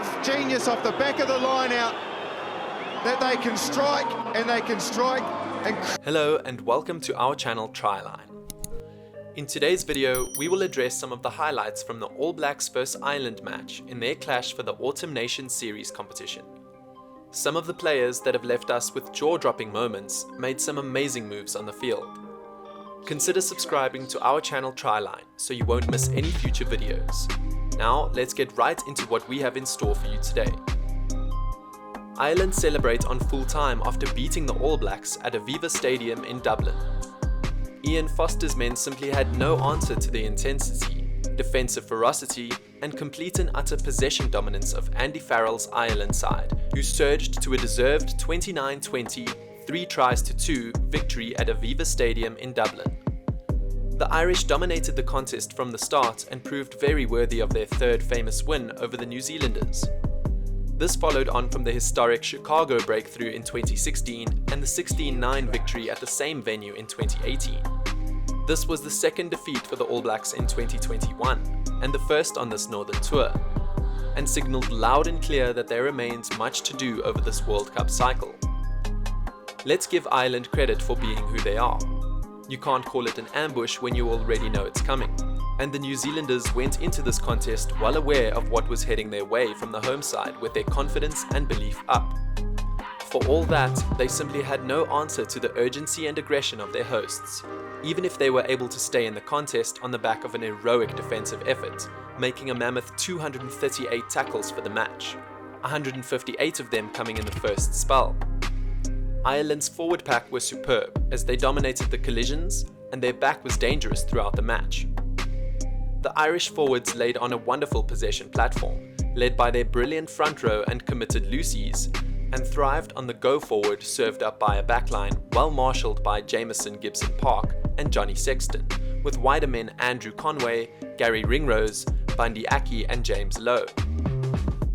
of genius off the back of the line out that they can strike and they can strike. Hello and welcome to our channel Tryline. In today's video, we will address some of the highlights from the All Blacks vs Ireland match in their clash for the Autumn Nations Series competition. Some of the players that have left us with jaw-dropping moments made some amazing moves on the field. Consider subscribing to our channel Tryline so you won't miss any future videos. Now let's get right into what we have in store for you today. Ireland celebrate on full time after beating the All Blacks at Aviva Stadium in Dublin. Ian Foster's men simply had no answer to the intensity, defensive ferocity and complete and utter possession dominance of Andy Farrell's Ireland side, who surged to a deserved 29-20, 3-2 victory at Aviva Stadium in Dublin. The Irish dominated the contest from the start and proved very worthy of their third famous win over the New Zealanders. This followed on from the historic Chicago breakthrough in 2016 and the 16-9 victory at the same venue in 2018. This was the second defeat for the All Blacks in 2021 and the first on this Northern tour, and signalled loud and clear that there remains much to do over this World Cup cycle. Let's give Ireland credit for being who they are. You can't call it an ambush when you already know it's coming. And the New Zealanders went into this contest well aware of what was heading their way from the home side with their confidence and belief up. For all that, they simply had no answer to the urgency and aggression of their hosts, even if they were able to stay in the contest on the back of an heroic defensive effort, making a mammoth 238 tackles for the match, 158 of them coming in the first spell. Ireland's forward pack were superb as they dominated the collisions and their back was dangerous throughout the match. The Irish forwards laid on a wonderful possession platform, led by their brilliant front row and committed loosies, and thrived on the go-forward served up by a backline well marshalled by Jamison Gibson-Park and Johnny Sexton, with wider men Andrew Conway, Gary Ringrose, Bundy Aki and James Lowe.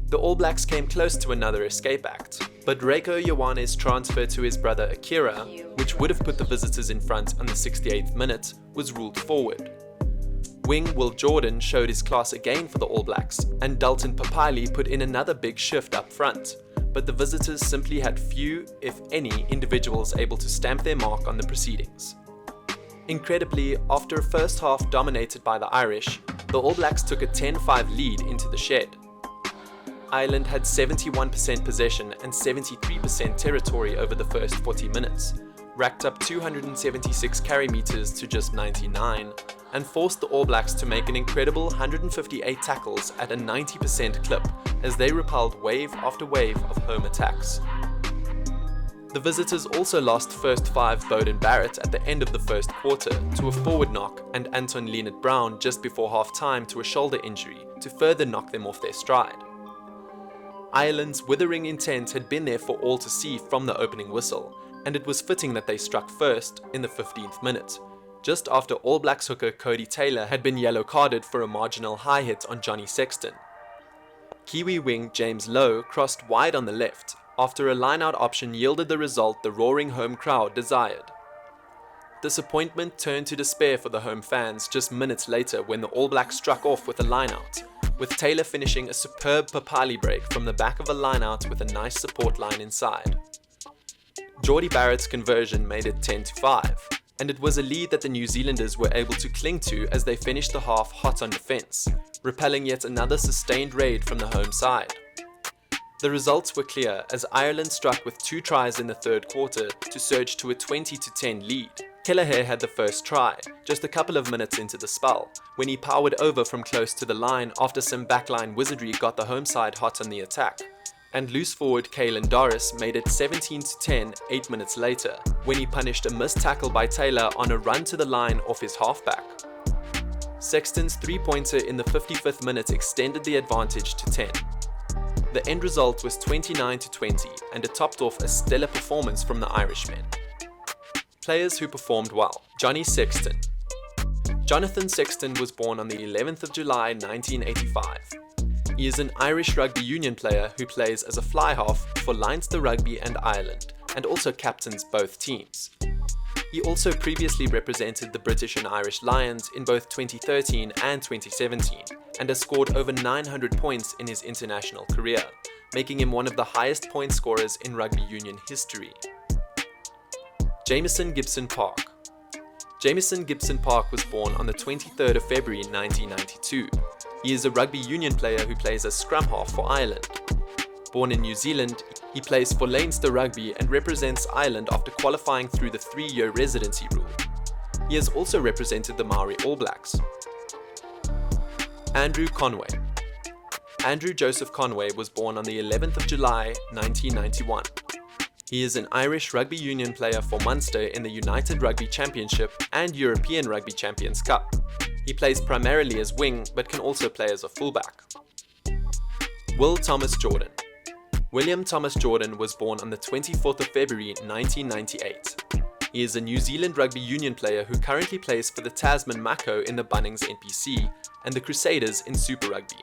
The All Blacks came close to another escape act, but Reiko Ioane's transfer to his brother Akira, which would have put the visitors in front on the 68th minute, was ruled forward. Wing Will Jordan showed his class again for the All Blacks, and Dalton Papali put in another big shift up front, but the visitors simply had few, if any, individuals able to stamp their mark on the proceedings. Incredibly, after a first half dominated by the Irish, the All Blacks took a 10-5 lead into the shed. Ireland had 71% possession and 73% territory over the first 40 minutes, racked up 276 carry meters to just 99, and forced the All Blacks to make an incredible 158 tackles at a 90% clip as they repelled wave after wave of home attacks. The visitors also lost first five Beauden Barrett at the end of the first quarter to a forward knock and Anton Leonard-Brown just before half-time to a shoulder injury to further knock them off their stride. Ireland's withering intent had been there for all to see from the opening whistle, and it was fitting that they struck first in the 15th minute, just after All Blacks hooker Cody Taylor had been yellow carded for a marginal high hit on Johnny Sexton. Kiwi wing James Lowe crossed wide on the left after a line-out option yielded the result the roaring home crowd desired. Disappointment turned to despair for the home fans just minutes later when the All Blacks struck off with a line-out, with Taylor finishing a superb Papali break from the back of a line-out with a nice support line inside. Geordie Barrett's conversion made it 10-5, and it was a lead that the New Zealanders were able to cling to as they finished the half hot on defence, repelling yet another sustained raid from the home side. The results were clear as Ireland struck with 2 tries in the third quarter to surge to a 20-10 lead. Kelleher had the first try, just a couple of minutes into the spell, when he powered over from close to the line after some backline wizardry got the home side hot on the attack. And loose forward Caelan Doris made it 17-10 8 minutes later, when he punished a missed tackle by Taylor on a run to the line off his halfback. Sexton's three-pointer in the 55th minute extended the advantage to 10. The end result was 29-20, and it topped off a stellar performance from the Irishmen. Players who performed well. Johnny Sexton. Jonathan Sexton was born on the 11th of July 1985. He is an Irish rugby union player who plays as a fly half for Leinster Rugby and Ireland, and also captains both teams. He also previously represented the British and Irish Lions in both 2013 and 2017, and has scored over 900 points in his international career, making him one of the highest point scorers in rugby union history. Jamison Gibson-Park. Jamison Gibson-Park was born on the 23rd of February 1992. He is a rugby union player who plays as scrum half for Ireland. Born in New Zealand, he plays for Leinster Rugby and represents Ireland after qualifying through the 3-year residency rule. He has also represented the Maori All Blacks. Andrew Conway. Andrew Joseph Conway was born on the 11th of July 1991. He is an Irish rugby union player for Munster in the United Rugby Championship and European Rugby Champions Cup. He plays primarily as wing but can also play as a fullback. Will Thomas Jordan. William Thomas Jordan was born on the 24th of February 1998. He is a New Zealand rugby union player who currently plays for the Tasman Mako in the Bunnings NPC and the Crusaders in Super Rugby.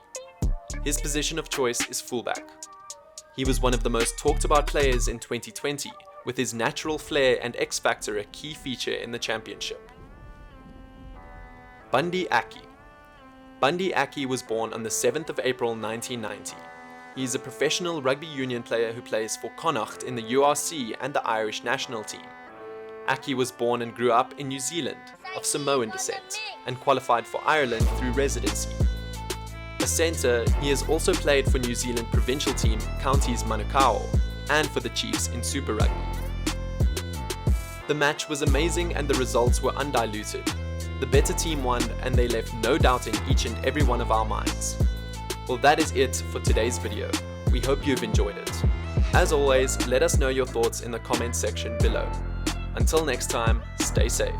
His position of choice is fullback. He was one of the most talked about players in 2020, with his natural flair and X-Factor a key feature in the championship. Bundy Aki. Bundy Aki was born on the 7th of April 1990. He is a professional rugby union player who plays for Connacht in the URC and the Irish national team. Aki was born and grew up in New Zealand, of Samoan descent, and qualified for Ireland through residency. A centre, he has also played for New Zealand provincial team Counties Manukau and for the Chiefs in Super Rugby. The match was amazing and the results were undiluted. The better team won and they left no doubt in each and every one of our minds. Well, that is it for today's video. We hope you've enjoyed it. As always, let us know your thoughts in the comments section below. Until next time, stay safe.